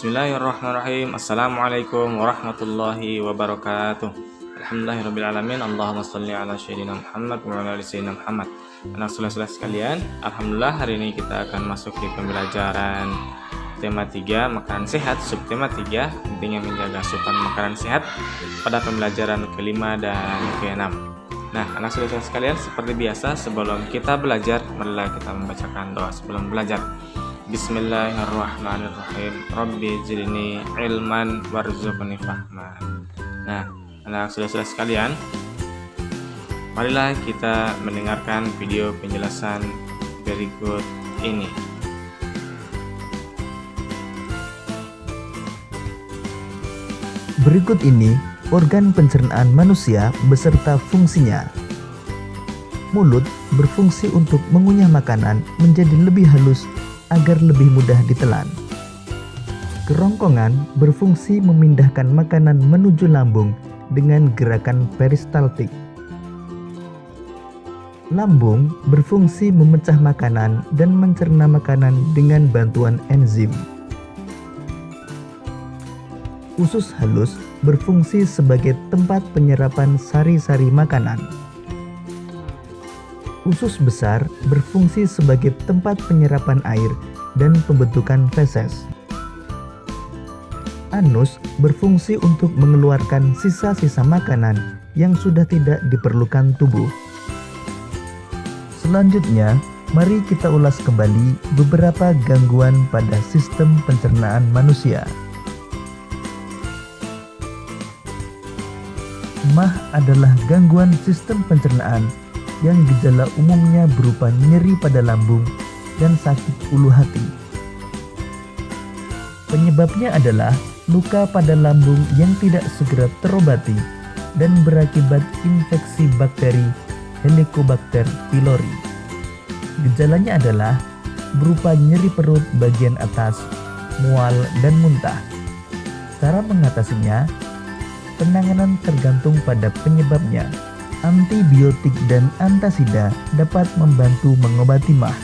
Bismillahirrahmanirrahim. Assalamualaikum warahmatullahi wabarakatuh. Alhamdulillahirrabbilalamin. Allahumma sholli ala sayyidina Muhammad wa ala ali sayyidina Muhammad. Anak saudara sekalian, alhamdulillah hari ini kita akan masuk di pembelajaran tema 3 makanan sehat, subtema 3 pentingnya menjaga asupan makanan sehat pada pembelajaran kelima dan ke-6. Nah, anak saudara sekalian, seperti biasa sebelum kita belajar, marilah kita membacakan doa sebelum belajar. Bismillahirrahmanirrahim. Rabbi zidni ilman warzuqni fahman. Nah, anak saudara sekalian, marilah kita mendengarkan video penjelasan berikut ini. Berikut ini organ pencernaan manusia beserta fungsinya. Mulut berfungsi untuk mengunyah makanan menjadi lebih halus agar lebih mudah ditelan. Kerongkongan berfungsi memindahkan makanan menuju lambung dengan gerakan peristaltik. Lambung berfungsi memecah makanan dan mencerna makanan dengan bantuan enzim. Usus halus berfungsi sebagai tempat penyerapan sari-sari makanan. Usus besar berfungsi sebagai tempat penyerapan air dan pembentukan feses. Anus berfungsi untuk mengeluarkan sisa-sisa makanan yang sudah tidak diperlukan tubuh. Selanjutnya, mari kita ulas kembali beberapa gangguan pada sistem pencernaan manusia. MAH adalah gangguan sistem pencernaan yang gejala umumnya berupa nyeri pada lambung dan sakit ulu hati. Penyebabnya adalah luka pada lambung yang tidak segera terobati dan berakibat infeksi bakteri Helicobacter pylori. Gejalanya adalah berupa nyeri perut bagian atas, mual, dan muntah. Cara mengatasinya, penanganan tergantung pada penyebabnya. Antibiotik dan antasida dapat membantu mengobati MAH.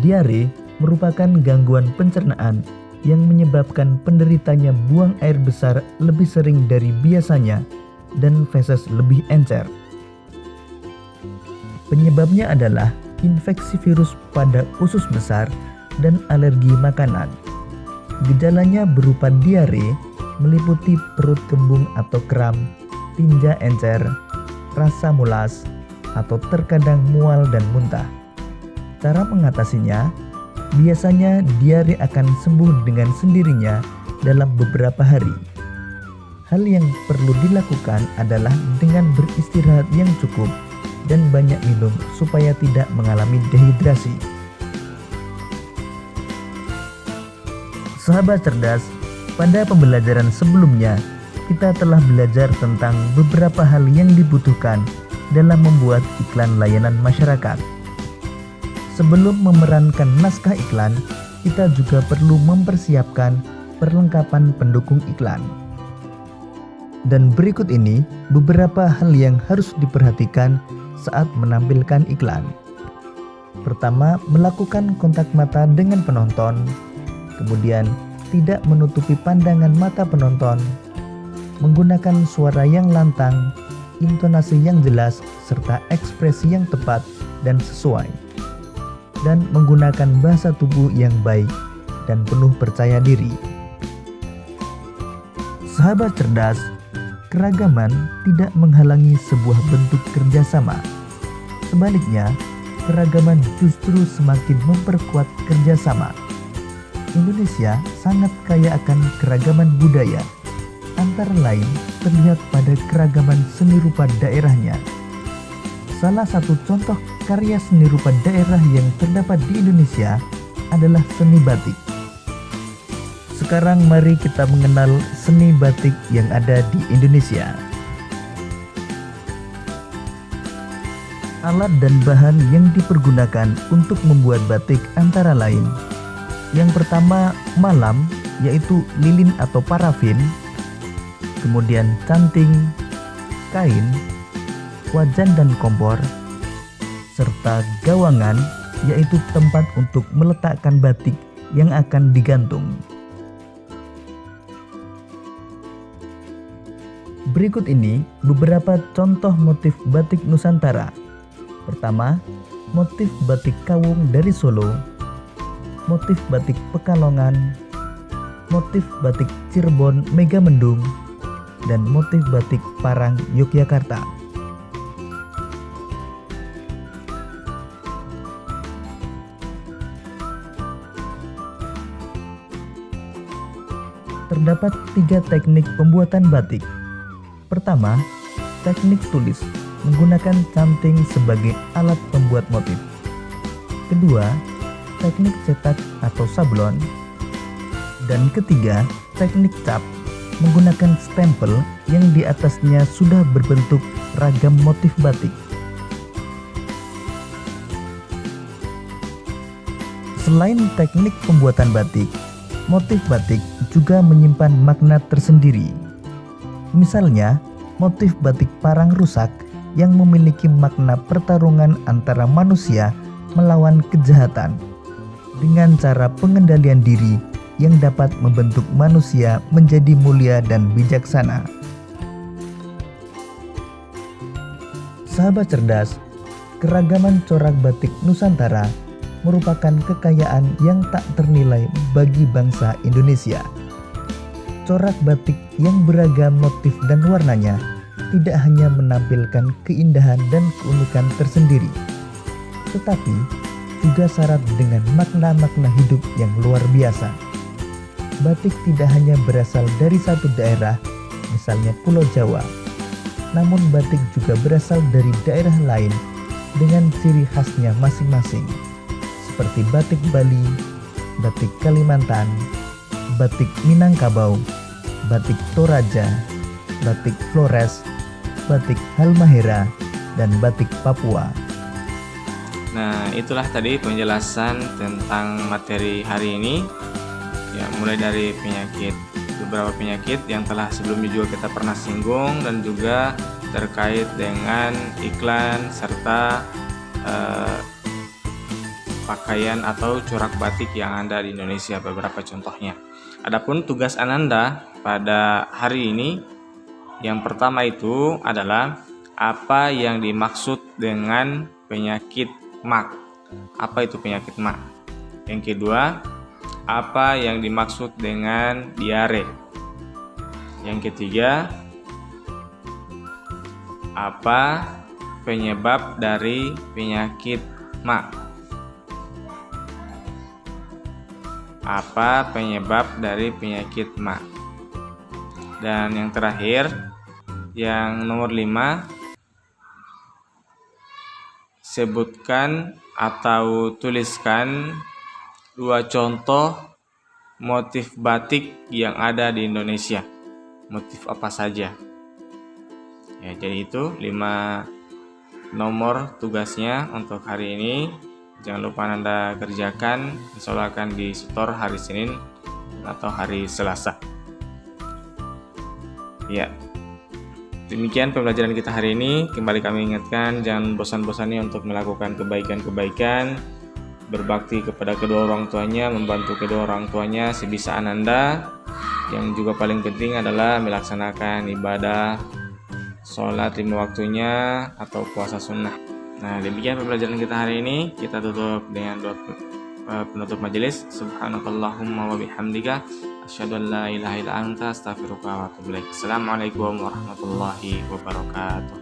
Diare merupakan gangguan pencernaan yang menyebabkan penderitanya buang air besar lebih sering dari biasanya dan feses lebih encer. Penyebabnya adalah infeksi virus pada usus besar dan alergi makanan. Gejalanya berupa diare, meliputi perut kembung atau kram, tinja encer, rasa mulas, atau terkadang mual dan muntah. Cara mengatasinya, biasanya diare akan sembuh dengan sendirinya dalam beberapa hari. Hal yang perlu dilakukan adalah dengan beristirahat yang cukup dan banyak minum supaya tidak mengalami dehidrasi. Sahabat cerdas, pada pembelajaran sebelumnya, kita telah belajar tentang beberapa hal yang dibutuhkan dalam membuat iklan layanan masyarakat. Sebelum memerankan naskah iklan, kita juga perlu mempersiapkan perlengkapan pendukung iklan. Dan berikut ini beberapa hal yang harus diperhatikan saat menampilkan iklan. Pertama, melakukan kontak mata dengan penonton. Kemudian, tidak menutupi pandangan mata penonton, menggunakan suara yang lantang, intonasi yang jelas, serta ekspresi yang tepat dan sesuai, dan menggunakan bahasa tubuh yang baik dan penuh percaya diri. Sahabat cerdas, keragaman tidak menghalangi sebuah bentuk kerjasama. Sebaliknya, keragaman justru semakin memperkuat kerjasama. Indonesia sangat kaya akan keragaman budaya, antara lain terlihat pada keragaman seni rupa daerahnya. Salah satu contoh karya seni rupa daerah yang terdapat di Indonesia adalah seni batik. Sekarang mari kita mengenal seni batik yang ada di Indonesia. Alat dan bahan yang dipergunakan untuk membuat batik antara lain: yang pertama, malam, yaitu lilin atau parafin. Kemudian canting, kain, wajan dan kompor, serta gawangan, yaitu tempat untuk meletakkan batik yang akan digantung. Berikut ini beberapa contoh motif batik Nusantara. Pertama, motif batik Kawung dari Solo, motif batik Pekalongan, motif batik Cirebon Megamendung, dan motif batik Parang Yogyakarta. Terdapat 3 teknik pembuatan batik. Pertama, teknik tulis menggunakan canting sebagai alat pembuat motif. Kedua, teknik cetak atau sablon. Dan ketiga, teknik cap menggunakan stempel yang di atasnya sudah berbentuk ragam motif batik. Selain teknik pembuatan batik, motif batik juga menyimpan makna tersendiri. Misalnya, motif batik Parang Rusak yang memiliki makna pertarungan antara manusia melawan kejahatan dengan cara pengendalian diri yang dapat membentuk manusia menjadi mulia dan bijaksana. Sahabat cerdas, keragaman corak batik Nusantara merupakan kekayaan yang tak ternilai bagi bangsa Indonesia. Corak batik yang beragam motif dan warnanya tidak hanya menampilkan keindahan dan keunikan tersendiri, tetapi juga syarat dengan makna-makna hidup yang luar biasa. Batik tidak hanya berasal dari satu daerah, misalnya Pulau Jawa, namun batik juga berasal dari daerah lain dengan ciri khasnya masing-masing, seperti batik Bali, batik Kalimantan, batik Minangkabau, batik Toraja, batik Flores, batik Halmahera, dan batik Papua. Nah, itulah tadi penjelasan tentang materi hari ini. Ya, mulai dari beberapa penyakit yang telah sebelumnya juga kita pernah singgung, dan juga terkait dengan iklan serta pakaian atau corak batik yang ada di Indonesia, beberapa contohnya. Adapun tugas Ananda pada hari ini, yang pertama itu adalah apa yang dimaksud dengan penyakit MAC. Apa itu penyakit MAC? Yang kedua, apa yang dimaksud dengan diare? Yang ketiga, apa penyebab dari penyakit MAC? Apa penyebab dari penyakit MAC? Dan yang terakhir, yang nomor 5, sebutkan atau tuliskan 2 contoh motif batik yang ada di Indonesia. Motif apa saja? Ya, jadi itu 5 nomor tugasnya untuk hari ini. Jangan lupa Anda kerjakan, insya Allah akan disetor hari Senin atau hari Selasa. Ya, demikian pembelajaran kita hari ini. Kembali kami ingatkan, jangan bosan-bosannya untuk melakukan kebaikan-kebaikan, berbakti kepada kedua orang tuanya, membantu kedua orang tuanya sebisa Anda. Yang juga paling penting adalah melaksanakan ibadah sholat 5 waktunya atau puasa sunnah. Nah, demikian pembelajaran kita hari ini. Kita tutup dengan doa penutup majelis. Subhanakallahumma wa bihamdika asyhadu an la ilaha illa anta astaghfiruka wa atubu ilaik. Assalamualaikum warahmatullahi wabarakatuh.